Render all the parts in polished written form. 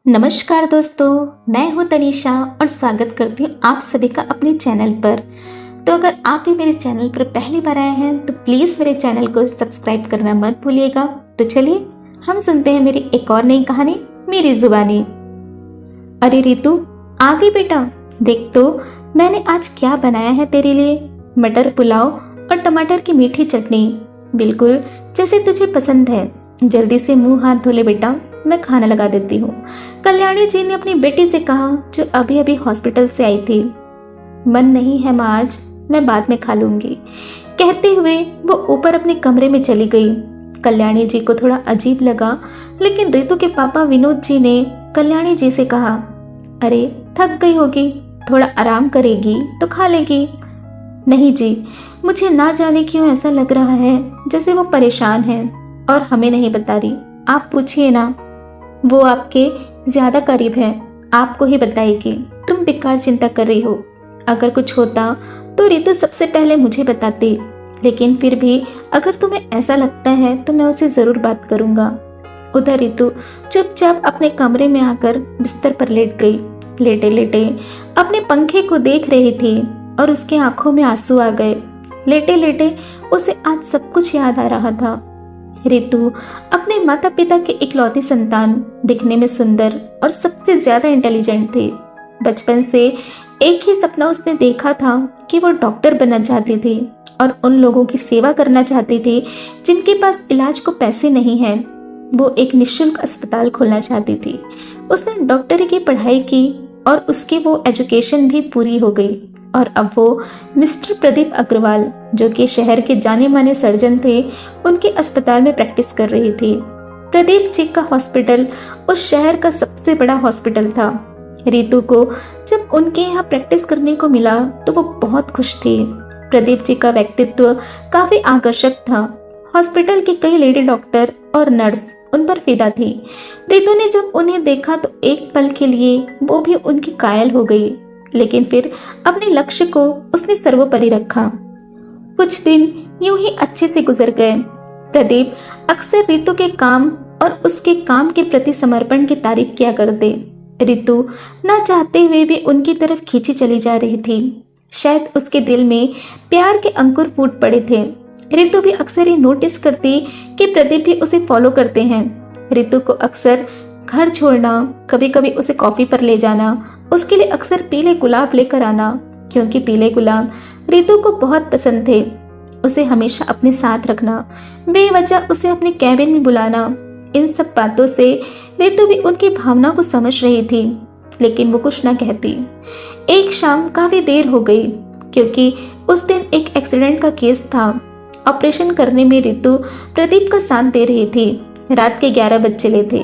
नमस्कार दोस्तों, मैं हूं तनीषा और स्वागत करती हूं आप सभी का अपने चैनल पर। तो अगर आप भी मेरे चैनल पर पहली बार आए हैं तो प्लीज़ मेरे चैनल को सब्सक्राइब करना मत भूलिएगा। तो चलिए हम सुनते हैं मेरी एक और नई कहानी, मेरी जुबानी। अरे रितु, आ गई बेटा। देख तो मैंने आज क्या बनाया है तेरे लिए। मटर पुलाव और टमाटर की मीठी चटनी, बिल्कुल जैसे तुझे पसंद है। जल्दी से मुंह हाथ धो ले बेटा, मैं खाना लगा देती हूँ, कल्याणी जी ने अपनी बेटी से कहा जो अभी अभी हॉस्पिटल से आई थी। मन नहीं है माँ आज, मैं बाद में खा लूंगी, कहते हुए वो ऊपर अपने कमरे में चली गई। कल्याणी जी को थोड़ा अजीब लगा, लेकिन रितु के पापा विनोद जी ने कल्याणी जी से कहा, अरे थक गई होगी, थोड़ा आराम करेगी तो खा लेगी। नहीं जी, मुझे ना जाने क्यों ऐसा लग रहा है जैसे वो परेशान है और हमें नहीं बता रही। आप पूछिए ना, वो आपके ज्यादा करीब है, आपको ही बताएगी। तुम बेकार चिंता कर रही हो। अगर कुछ होता तो रितु सबसे पहले मुझे बताती, लेकिन फिर भी अगर तुम्हें ऐसा लगता है तो मैं उसे जरूर बात करूंगा। उधर रितु चुपचाप अपने कमरे में आकर बिस्तर पर लेट गई। लेटे लेटे अपने पंखे को देख रही थी और उसके आंखों में आंसू आ गए। लेटे लेटे उसे आज सब कुछ याद आ रहा था। रितु अपने माता पिता के इकलौती संतान, दिखने में सुंदर और सबसे ज्यादा इंटेलिजेंट थी। बचपन से एक ही सपना उसने देखा था कि वो डॉक्टर बनना चाहती थी और उन लोगों की सेवा करना चाहती थी जिनके पास इलाज को पैसे नहीं हैं। वो एक निःशुल्क अस्पताल खोलना चाहती थी। उसने डॉक्टरी की पढ़ाई की और उसकी वो एजुकेशन भी पूरी हो गई और अब वो मिस्टर प्रदीप अग्रवाल, जो कि शहर के जाने माने सर्जन थे, उनके अस्पताल में प्रैक्टिस कर रही थी। प्रदीप जी का हॉस्पिटल उस शहर का सबसे बड़ा हॉस्पिटल था। रितु को जब उनके यहाँ प्रैक्टिस करने को मिला तो वो बहुत खुश थी। प्रदीप जी का व्यक्तित्व काफी आकर्षक था। हॉस्पिटल की कई लेडी डॉक्टर और नर्स उन पर फिदा थी। रितु ने जब उन्हें देखा तो एक पल के लिए वो भी उनकी कायल हो गई, लेकिन फिर अपने लक्ष्य को उसने सर्वोपरि रखा। कुछ दिन यूं ही अच्छे से गुजर गए। प्रदीप अक्सर रितु के काम और उसके काम के प्रति समर्पण की तारीफ किया करते। रितु ना चाहते हुए भी उनकी तरफ खींची चली जा रही थी। शायद उसके दिल में प्यार के अंकुर फूट पड़े थे। रितु भी अक्सर ये नोटिस करती कि प्रदीप भी उसे फॉलो करते हैं। रितु को अक्सर घर छोड़ना, कभी कभी उसे कॉफी पर ले जाना, उसके लिए अक्सर पीले गुलाब लेकर आना, क्योंकि पीले गुलाब रितु को बहुत पसंद थे। उसे हमेशा अपने साथ रखना, बेवजह उसे अपने कैबिन में बुलाना, इन सब बातों से रितु भी उनकी भावना को समझ रही थी, लेकिन वो कुछ न कहती। एक शाम काफी देर हो गई, क्योंकि उस दिन एक एक्सीडेंट का केस था। ऑपरेशन करने में रितु प्रदीप का साथ दे रही थी। रात के 11 बज चले थे।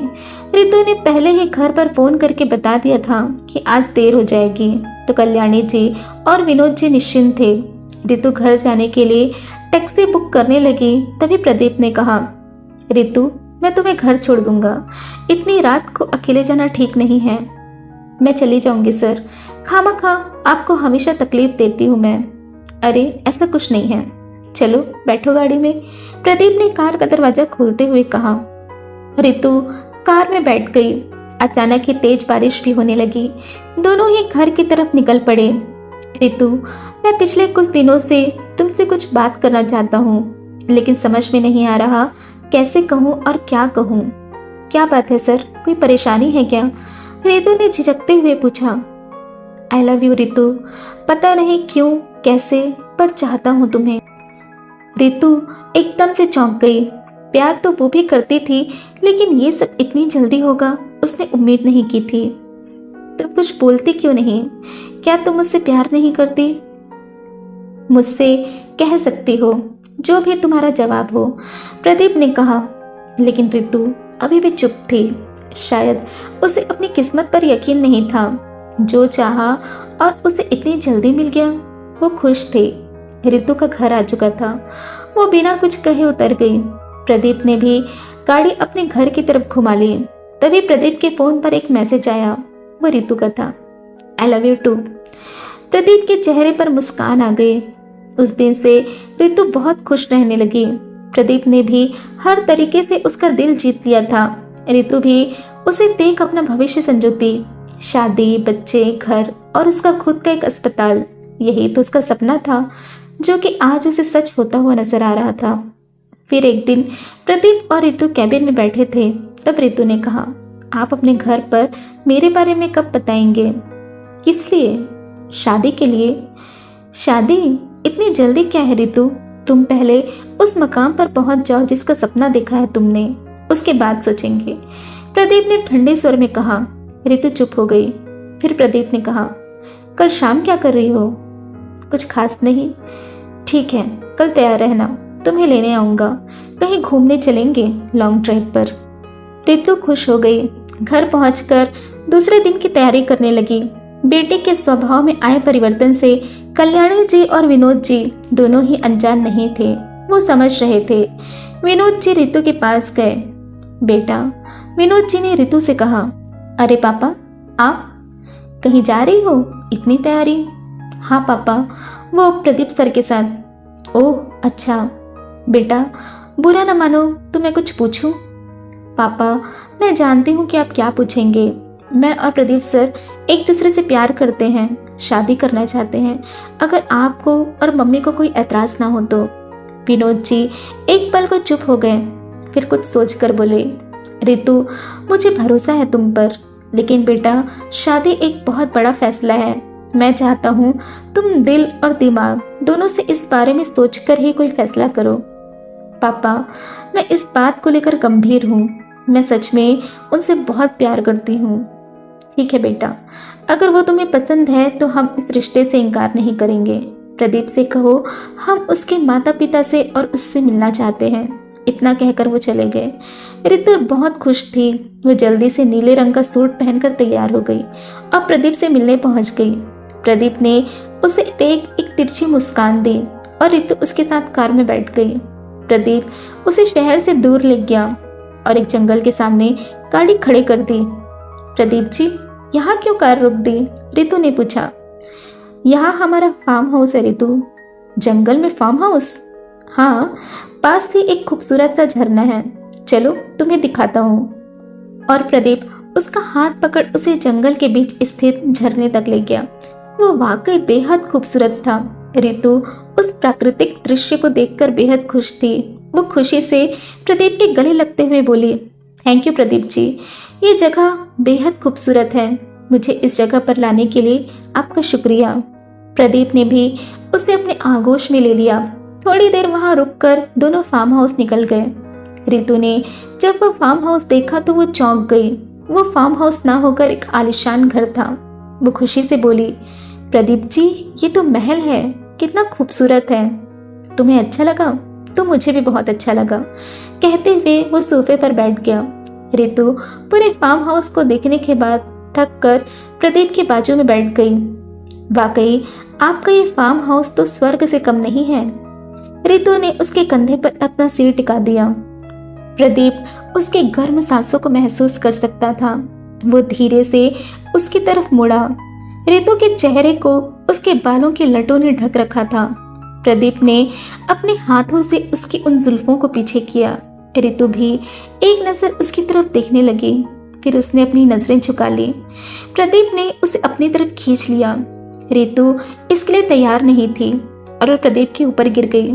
रितु ने पहले ही घर पर फोन करके बता दिया था कि आज देर हो जाएगी, तो कल्याणी जी और विनोद जी निश्चिंत थे। रितु घर जाने के लिए टैक्सी बुक करने लगी, तभी प्रदीप ने कहा, रितु मैं तुम्हें घर छोड़ दूंगा, इतनी रात को अकेले जाना ठीक नहीं है। मैं चली जाऊंगी सर, खामखा आपको हमेशा तकलीफ देती हूँ मैं। अरे ऐसा कुछ नहीं है, चलो बैठो गाड़ी में, प्रदीप ने कार का दरवाजा खोलते हुए कहा। रितु कार में बैठ गई। अचानक ही तेज बारिश भी होने लगी। दोनों ही घर की तरफ निकल पड़े। रितु, मैं पिछले कुछ दिनों से तुमसे कुछ बात करना चाहता हूँ, लेकिन समझ में नहीं आ रहा कैसे कहूँ और क्या कहूँ। क्या बात है सर, कोई परेशानी है क्या? रितु ने झिझकते हुए पूछा। आई लव यू रितु, पता नहीं क्यों कैसे, पर चाहता हूँ तुम्हें। रितु एकदम से चौंक गई। प्यार तो वो भी करती थी, लेकिन ये सब इतनी जल्दी होगा उसने उम्मीद नहीं की थी। तुम कुछ बोलती क्यों नहीं? क्या तुम मुझसे प्यार नहीं करती? मुझसे कह सकती हो, जो भी तुम्हारा जवाब हो, प्रदीप ने कहा। लेकिन रितु अभी भी चुप थी। शायद उसे अपनी किस्मत पर यकीन नहीं था। जो चाहा और उसे इतनी जल्दी मिल गया। वो खुश थी। रितु का घर आ चुका था। वो बिना कुछ कहे उतर गई। प्रदीप ने भी गाड़ी अपने घर की तरफ घुमा ली। तभी प्रदीप के फोन पर एक मैसेज आया। वो रितु का था। I love you too. Pradeep के चेहरे पर मुस्कान आ गई। उस दिन से रितु बहुत खुश रहने लगी। प्रदीप ने भी हर तरीके से उसका दिल जीत लिया था। रितु भी उसे देख अपना भविष्य संजोती, शादी, बच्चे, घर और उसका खुद का एक अस्पताल, यही तो उसका सपना था जो कि आज उसे सच होता हुआ नजर आ रहा था। फिर एक दिन प्रदीप और रितु कैबिन में बैठे थे। तब रितु ने कहा, आप अपने घर पर मेरे बारे में कब बताएंगे? किस लिए? शादी के लिए। शादी? इतनी जल्दी क्या है रितु? तुम पहले उस मकाम पर पहुंच जाओ जिसका सपना देखा है तुमने, उसके बाद सोचेंगे। प्रदीप ने ठंडे स्वर में कहा। रितु चुप हो गई। फिर प्रदीप ने कहा, कल शाम क्या कर रही हो? कुछ खास नहीं। ठीक है, कल तैयार रहना, तुम्हें लेने आऊंगा। कहीं घूमने चलेंगे, लॉन्ग ड्राइव पर। रितु खुश हो गई। घर पहुंचकर दूसरे दिन की तैयारी करने लगी। बेटे के स्वभाव में आए परिवर्तन से कल्याणी जी और विनोद जी दोनों ही अनजान नहीं थे। वो समझ रहे थे। विनोद जी रितु के पास गए। बेटा, विनोद जी ने रितु से कहा, अरे पापा, आप कहीं जा रही हो? इतनी तैयारी? हाँ पापा, वो प्रदीप सर के साथ। ओह अच्छा। बेटा, बुरा न मानो तो मैं कुछ पूछूं? पापा, मैं जानती हूँ कि आप क्या पूछेंगे। मैं और प्रदीप सर एक दूसरे से प्यार करते हैं, शादी करना चाहते हैं, अगर आपको और मम्मी को कोई ऐतराज ना हो तो। विनोद जी एक पल को चुप हो गए, फिर कुछ सोचकर बोले, रितु, मुझे भरोसा है तुम पर, लेकिन बेटा शादी एक बहुत बड़ा फैसला है। मैं चाहता हूँ तुम दिल और दिमाग दोनों से इस बारे में सोचकर ही कोई फैसला करो। पापा, मैं इस बात को लेकर गंभीर हूँ। मैं सच में उनसे बहुत प्यार करती हूँ। ठीक है बेटा, अगर वो तुम्हें पसंद है तो हम इस रिश्ते से इनकार नहीं करेंगे। प्रदीप से कहो हम उसके माता पिता से और उससे मिलना चाहते हैं। इतना कहकर वो चले गए। रितु बहुत खुश थी। वो जल्दी से नीले रंग का सूट पहनकर तैयार हो गई और प्रदीप से मिलने पहुंच गई। प्रदीप ने उसे एक तिरछी मुस्कान दी और रितु उसके साथ कार में बैठ गई। प्रदीप उसे शहर से दूर ले गया और एक जंगल के सामने गाड़ी खड़ी कर दी। प्रदीप जी, यहाँ क्यों कार रोक दी? रितु ने पूछा। यहाँ हमारा फार्म हाउस है रितु। जंगल में फार्म हाउस? हाँ, पास ही एक खूबसूरत सा झरना है, चलो तुम्हें दिखाता हूँ। और प्रदीप उसका हाथ पकड़ उसे जंगल के बीच स्थित झरने तक ले गया। वो वाकई बेहद खूबसूरत था। रितु उस प्राकृतिक दृश्य को देखकर बेहद खुश थी। वो खुशी से प्रदीप के गले लगते हुए बोली, थैंक यू प्रदीप जी, ये जगह बेहद खूबसूरत है। मुझे इस जगह पर लाने के लिए आपका शुक्रिया। प्रदीप ने भी उसे अपने आगोश में ले लिया। थोड़ी देर वहां रुककर दोनों फार्म हाउस निकल गए। रितु ने जब वह फार्म हाउस देखा तो वो चौंक गई। वो फार्म हाउस ना होकर एक आलीशान घर था। वो खुशी से बोली, प्रदीप जी, ये तो महल है, कितना खूबसूरत है। तुम्हें अच्छा लगा? तो मुझे भी बहुत अच्छा लगा। कहते हुए वो सोफे पर बैठ गया। रितु पूरे फार्म हाउस को देखने के बाद थक कर प्रदीप के बाजू में बैठ गई। वाकई आपका ये फार्म हाउस तो स्वर्ग से कम नहीं है। रितु ने उसके कंधे पर अपना सिर टिका दिया। प्रदीप उसके गर्म सांसों को महसूस कर सकता था। वो धीरे से उसकी तरफ मुड़ा। रितु के चेहरे को उसके बालों के लटों ने ढक रखा था। प्रदीप ने अपने हाथों से उसकी उन जुल्फों को पीछे किया। रितु भी एक नजर उसकी तरफ देखने लगी, फिर उसने अपनी नजरें झुका ली। प्रदीप ने उसे अपनी तरफ खींच लिया। रितु इसके लिए तैयार नहीं थी और वह प्रदीप के ऊपर गिर गई।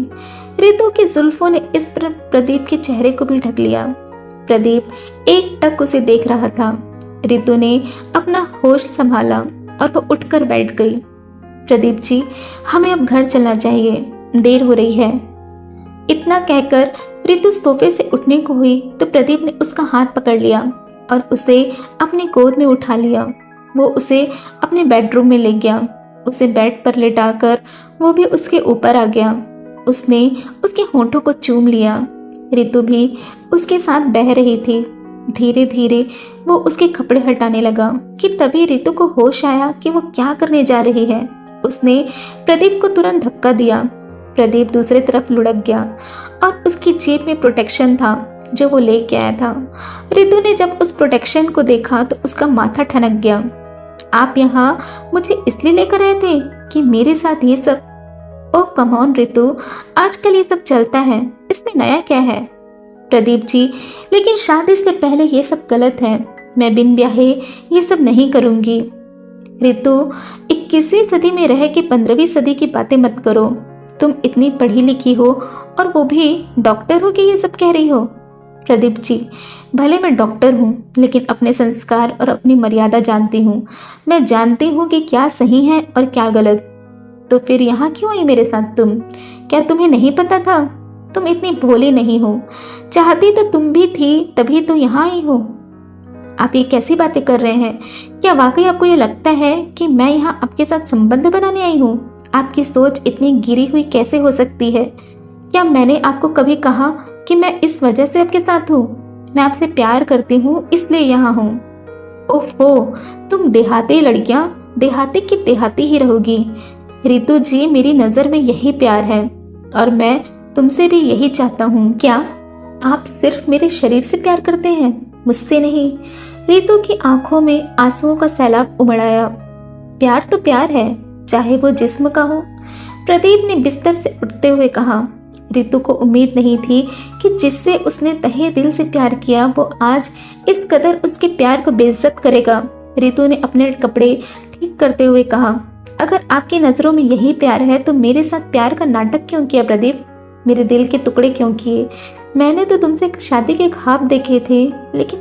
रितु की जुल्फों ने इस पर प्रदीप के चेहरे को भी ढक लिया। प्रदीप एक टक उसे देख रहा था। रितु ने अपना होश संभाला और वो उठकर बैठ गई। प्रदीप जी, हमें अब घर चलना चाहिए, देर हो रही है। इतना कहकर रितु सोफे से उठने को हुई तो प्रदीप ने उसका हाथ पकड़ लिया और उसे अपनी गोद में उठा लिया। वो उसे अपने बेडरूम में ले गया। उसे बेड पर लेटाकर वो भी उसके ऊपर आ गया। उसने उसके होंठों को चूम लिया। रितु भी उसके साथ बह रही थी। धीरे धीरे वो उसके कपड़े हटाने लगा कि तभी रितु को होश आया कि वो क्या करने जा रही है। उसने प्रदीप को तुरंत धक्का दिया। प्रदीप दूसरी तरफ लुढ़क गया और उसकी जेब में प्रोटेक्शन था जो वो लेके आया था। रितु ने जब उस प्रोटेक्शन को देखा तो उसका माथा ठनक गया। आप यहाँ मुझे इसलिए लेकर आए थे कि मेरे साथ ये सब? ओह कम ऑन रितु, आजकल ये सब चलता है, इसमें नया क्या है? प्रदीप जी, लेकिन शादी से पहले ये सब गलत है। मैं बिन ब्याहे ये सब नहीं करूंगी। रितु, 21वीं सदी में रह के 15वीं सदी की बातें मत करो। तुम इतनी पढ़ी लिखी हो और वो भी डॉक्टर हो कि ये सब कह रही हो। प्रदीप जी, भले मैं डॉक्टर हूँ लेकिन अपने संस्कार और अपनी मर्यादा जानती हूँ। मैं जानती हूँ कि क्या सही है और क्या गलत। तो फिर यहाँ क्यों आई मेरे साथ तुम? क्या तुम्हें नहीं पता था? तुम इतनी भोली नहीं हो। चाहती तो तुम भी थी, तभी तो यहाँ आई हो। आप ये कैसी बातें कर रहे हैं? क्या वाकई आपको ये लगता है कि मैं यहाँ आपके साथ संबंध बनाने आई हूँ? आपकी सोच इतनी गिरी हुई कैसे हो सकती है? क्या मैंने आपको कभी कहा कि मैं इस वजह से आपके साथ हूँ? मैं आपसे प्यार करती हूँ इसलिए यहाँ हूँ। ओहो, तुम देहाती लड़कियाँ देहाती की देहाती ही रहोगी। रितु जी, मेरी नज़र में यही प्यार है और मैं तुमसे भी यही चाहता हूँ। क्या आप सिर्फ मेरे शरीर से प्यार करते हैं, मुझसे नहीं? रितु की आंखों में आंसुओं का सैलाब उमड़ आया। प्यार तो प्यार है, चाहे वो जिस्म का हो। प्रदीप ने बिस्तर से उठते हुए कहा। रितु को उम्मीद नहीं थी कि जिससे उसने तहे दिल से प्यार किया वो आज इस कदर उसके प्यार को बेइज्जत करेगा। रितु ने अपने कपड़े ठीक करते हुए कहा, अगर आपकी नज़रों में यही प्यार है तो मेरे साथ प्यार का नाटक क्यों किया प्रदीप? मेरे दिल के टुकड़े क्यों किए? मैंने तो तुमसे शादी के ख्वाब देखे थे, लेकिन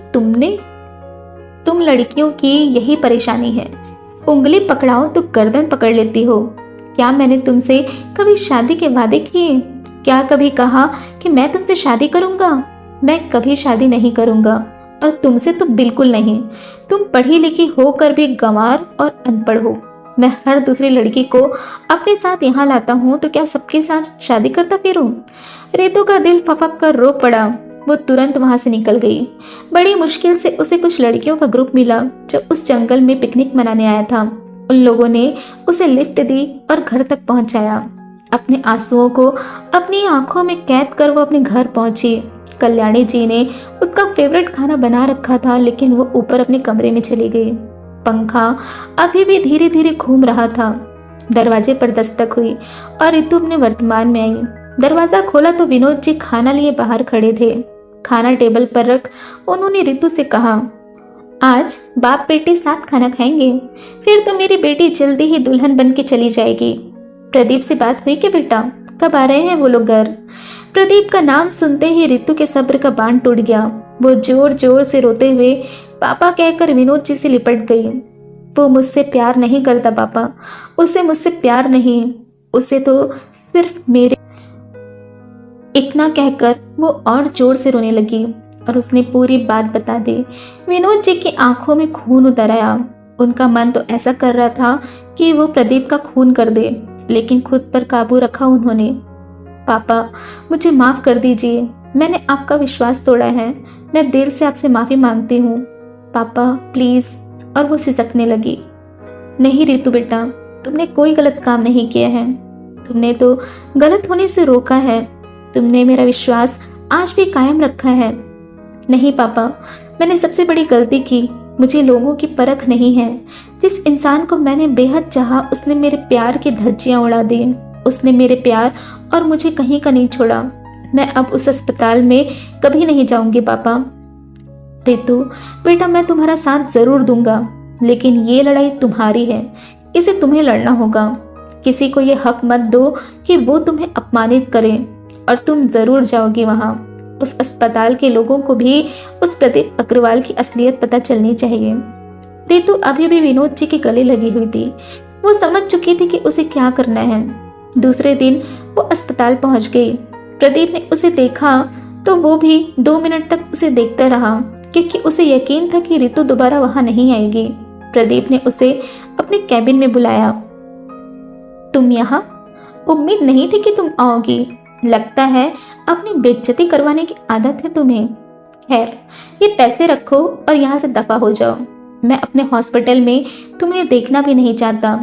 तुम लड़कियों की यही परेशानी है। उंगली पकड़ाओ तो गर्दन पकड़ लेती हो। क्या मैंने तुमसे कभी शादी के वादे किए? क्या कभी कहा कि मैं तुमसे शादी करूंगा? मैं कभी शादी नहीं करूंगा, और तुमसे तो बिल्कुल नहीं। तुम पढ़ी लिखी होकर भी गंवार और अनपढ़ हो। मैं हर दूसरी लड़की को अपने साथ यहाँ लाता हूँ तो क्या सबके साथ शादी करता फिरूं? रितु का दिल फपक कर रो पड़ा। वो तुरंत वहां से निकल गई। बड़ी मुश्किल से उसे कुछ लड़कियों का ग्रुप मिला जो उस जंगल में पिकनिक मनाने आया था। उन लोगों ने उसे लिफ्ट दी और घर तक पहुंचाया। अपने आंसुओं को अपनी आंखों में कैद कर वो अपने घर पहुंची। कल्याणी जी ने उसका फेवरेट खाना बना रखा था, लेकिन वो ऊपर अपने कमरे में चली गई। पंखा अभी भी धीरे धीरे घूम रहा था। दरवाजे पर दस्तक हुई और रितु अपने वर्तमान में आई। दरवाजा खोला तो विनोद जी खाना लिए बाहर खड़े थे। खाना टेबल पर रख उन्होंने रितु से कहा, आज बाप बेटी साथ खाना खाएंगे, फिर तो मेरी बेटी जल्दी ही दुल्हन बन के चली जाएगी। प्रदीप से बात हुई क्या बेटा? कब आ रहे हैं वो लोग घर? प्रदीप का नाम सुनते ही रितु के सब्र का बांध टूट गया। वो जोर जोर से रोते हुए पापा कहकर विनोद जी से लिपट गई। वो मुझसे प्यार नहीं करता पापा, उसे मुझसे प्यार नहीं, उसे तो सिर्फ मेरे। इतना कहकर वो और जोर से रोने लगी और उसने पूरी बात बता दी। विनोद जी की आंखों में खून उतर आया। उनका मन तो ऐसा कर रहा था कि वो प्रदीप का खून कर दे, लेकिन खुद पर काबू रखा उन्होंने। पापा, मुझे माफ कर दीजिए, मैंने आपका विश्वास तोड़ा है। मैं दिल से आपसे माफी मांगती हूँ पापा, प्लीज। और वो सिसकने लगी। नहीं रितु बेटा, तुमने कोई गलत काम नहीं किया है। तुमने तो गलत होने से रोका है। तुमने मेरा विश्वास आज भी कायम रखा है। नहीं पापा, मैंने सबसे बड़ी गलती की। मुझे लोगों की परख नहीं है। जिस इंसान को मैंने बेहद चाहा उसने मेरे प्यार की धज्जियां उड़ा दी। उसने मेरे प्यार और मुझे कहीं का नहीं छोड़ा। मैं अब उस अस्पताल में कभी नहीं जाऊंगी पापा। रितु बेटा, मैं तुम्हारा साथ जरूर दूंगा, लेकिन ये लड़ाई तुम्हारी है, इसे तुम्हें लड़ना होगा। किसी को ये हक मत दो कि वो तुम्हें अपमानित करे, और तुम जरूर जाओगी वहां। उस अस्पताल के लोगों को भी उस प्रदीप अग्रवाल की असलियत पता चलनी चाहिए। रितु अभी भी विनोद जी के गले लगी हुई थी। वो समझ चुकी थी कि उसे क्या करना है। दूसरे दिन वो अस्पताल पहुंच गई। प्रदीप ने उसे देखा तो वो भी 2 मिनट तक उसे देखता रहा, क्योंकि उसे यकीन था कि रितु दोबारा वहां नहीं आएगी। प्रदीप ने उसे अपने कैबिन में बुलाया। तुम यहाँ? उम्मीद नहीं थी कि तुम आओगी। लगता है अपनी बेइज्जती करवाने की आदत है तुम्हें। खैर, ये पैसे रखो और यहाँ से दफा हो जाओ। मैं अपने हॉस्पिटल में तुम्हें देखना भी नहीं चाहता,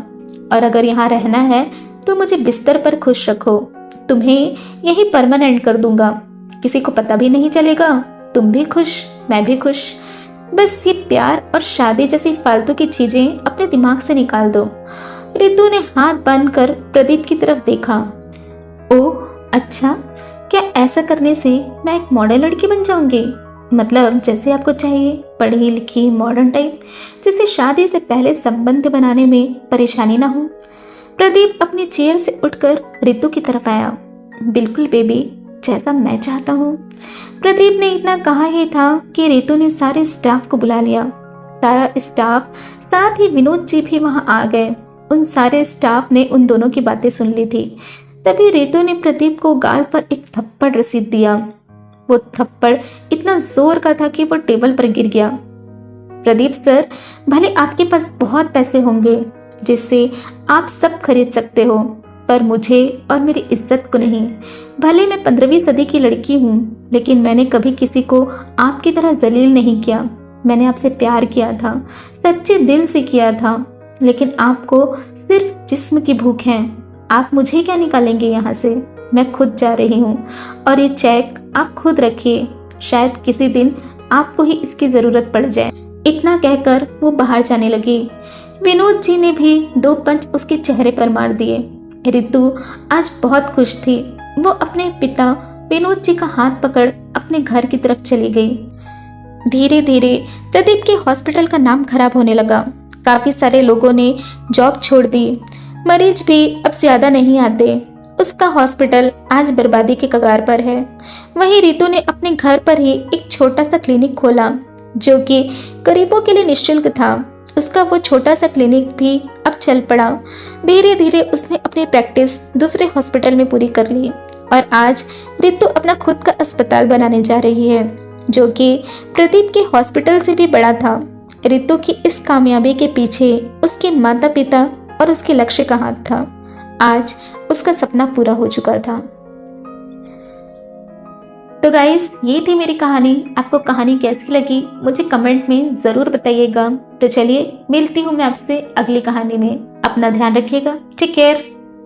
और अगर यहाँ रहना है तो मुझे बिस्तर पर खुश रखो। तुम्हें यही परमानेंट कर दूंगा, किसी को पता भी नहीं चलेगा। तुम भी खुश, मैं भी खुश। बस ये प्यार और शादी जैसी फालतू की चीजें अपने दिमाग से निकाल दो। रितु ने हाथ बांध कर प्रदीप की तरफ देखा। ओह अच्छा, क्या ऐसा करने से मैं एक मॉडल लड़की बन जाऊंगी? मतलब जैसे आपको चाहिए, पढ़ी लिखी मॉडर्न टाइप, जिससे शादी से पहले संबंध बनाने में परेशानी ना हो। प्रदीप अपनी चेयर से उठकर रितु की तरफ आया। बिल्कुल बेबी, जैसा मैं चाहता हूँ। प्रदीप ने इतना कहा ही था कि रितु ने सारे स्टाफ को बुला लिया। सारा स्टाफ, साथ ही विनोद जी भी वहां आ गए। उन सारे स्टाफ ने उन दोनों की बातें सुन ली थी। तभी रितु ने प्रदीप को गाल पर एक थप्पड़ रसीद दिया। वो थप्पड़ इतना जोर का था कि वो टेबल पर गिर गया। प्रदीप सर, भले आपके पास बहुत पैसे होंगे जिससे आप सब खरीद सकते हो, पर मुझे और मेरी इज्जत को नहीं। भले मैं 15वीं सदी की लड़की हूँ, लेकिन मैंने कभी किसी को आपकी तरह जलील नहीं किया। मैंने आपसे प्यार किया था, सच्चे दिल से किया था, लेकिन आपको सिर्फ जिस्म की भूख है। आप मुझे क्या निकालेंगे यहाँ से? मैं खुद जा रही हूँ और ये चेक आप खुद रखिए, शायद किसी दिन आपको ही इसकी जरूरत पड़ जाए। इतना कहकर वो बाहर जाने लगी। विनोद जी ने भी 2 पंच उसके चेहरे पर मार दिए। रितु आज बहुत खुश थी। वो अपने पिता विनोद जी का हाथ पकड़ अपने घर की तरफ चली गई। धीरे धीरे प्रदीप के हॉस्पिटल का नाम खराब होने लगा। काफी सारे लोगों ने जॉब छोड़ दी। मरीज भी अब ज्यादा नहीं आते। उसका हॉस्पिटल आज बर्बादी के कगार पर है। वहीं रितु ने अपने घर पर ही एक छोटा सा क्लिनिक खोला, जो कि गरीबों के लिए निःशुल्क था। उसका वो छोटा सा क्लिनिक भी अब चल पड़ा। धीरे धीरे उसने अपनी प्रैक्टिस दूसरे हॉस्पिटल में पूरी कर ली और आज रितु अपना खुद का अस्पताल बनाने जा रही है, जो कि प्रदीप के हॉस्पिटल से भी बड़ा था। रितु की इस कामयाबी के पीछे उसके माता पिता और उसके लक्ष्य का हाथ था। आज उसका सपना पूरा हो चुका था। तो गाइस, ये थी मेरी कहानी। आपको कहानी कैसी लगी मुझे कमेंट में ज़रूर बताइएगा। तो चलिए, मिलती हूँ मैं आपसे अगली कहानी में। अपना ध्यान रखिएगा। Take care.